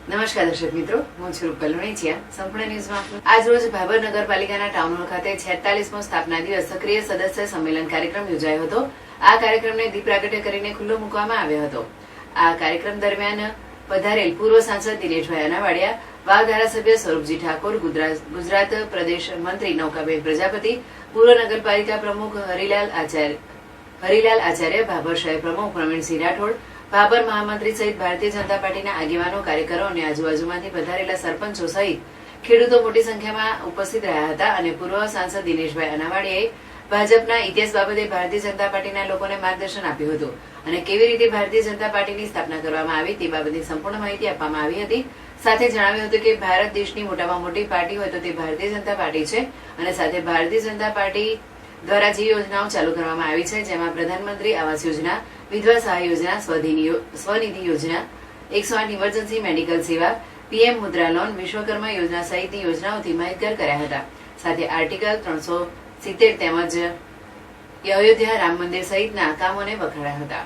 નમસ્કાર દર્શક મિત્રો, હું છું રૂપલ લુણીચિયા. સંપૂર્ણ ન્યૂઝમાં આજ રોજ ભાભર નગરપાલિકાના ટાઉન હોલ ખાતે 46મો સ્થાપના દિવસ સક્રિય સદસ્ય સંમેલન કાર્યક્રમ યોજાયો હતો. આ કાર્યક્રમને દીપ પ્રાગટ્ય કરીને ખુલ્લો મૂકવામાં આવ્યો હતો. આ કાર્યક્રમ દરમિયાન પધારેલ પૂર્વ સાંસદ દિનેશભાઈ અનાવાડિયા, વાવ ધારાસભ્ય સ્વરૂપજી ઠાકોર, ગુજરાત પ્રદેશ મંત્રી નૌકાબેન પ્રજાપતિ, પૂર્વ નગરપાલિકા પ્રમુખ હરિલાલ આચાર્ય, ભાભર શહેર પ્રમુખ પ્રવીણસિંહ રાઠોડ, ભાભર મહામંત્રી સહિત ભારતીય જનતા પાર્ટીના આગેવાનો, કાર્યકરો અને આજુબાજુમાંથી પધારેલા સરપંચો સહિત ખેડૂતો મોટી સંખ્યામાં ઉપસ્થિત રહ્યા હતા અને પૂર્વ સાંસદ દિનેશભાઈ અનાવાડિયાએ ભાજપના ઇતિહાસ બાબતે ભારતીય જનતા પાર્ટીના લોકોને માર્ગદર્શન આપ્યું હતું અને કેવી રીતે ભારતીય જનતા પાર્ટીની સ્થાપના કરવામાં આવી તે બાબતની સંપૂર્ણ માહિતી આપવામાં આવી હતી. સાથે જણાવ્યું હતું કે ભારત દેશની મોટામાં મોટી પાર્ટી હોય તો તે ભારતીય જનતા પાર્ટી છે અને સાથે ભારતીય જનતા પાર્ટી દ્વારા જે યોજનાઓ ચાલુ કરવામાં આવી છે, જેમાં પ્રધાનમંત્રી આવાસ યોજના, વિધવા સહાય યોજના, સ્વનિધિ યોજના, 108 ઇમરજન્સી મેડિકલ સેવા, પીએમ મુદ્રા લોન, વિશ્વકર્મા યોજના સહિતની યોજનાઓથી માહિતગાર કર્યા હતા. સાથે આર્ટિકલ 370 તેમજ અયોધ્યા રામ મંદિર સહિતના કામોને વખાણ્યા હતા.